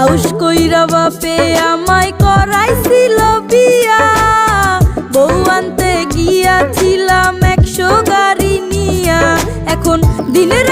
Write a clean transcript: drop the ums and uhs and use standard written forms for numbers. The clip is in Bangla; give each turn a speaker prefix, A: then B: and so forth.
A: আউশ কইরা বাপে আমায় করাইছিল বিয়া, বউ আনতে গিয়াছিলাম 100 গাড়ি নিয়া। এখন দিনের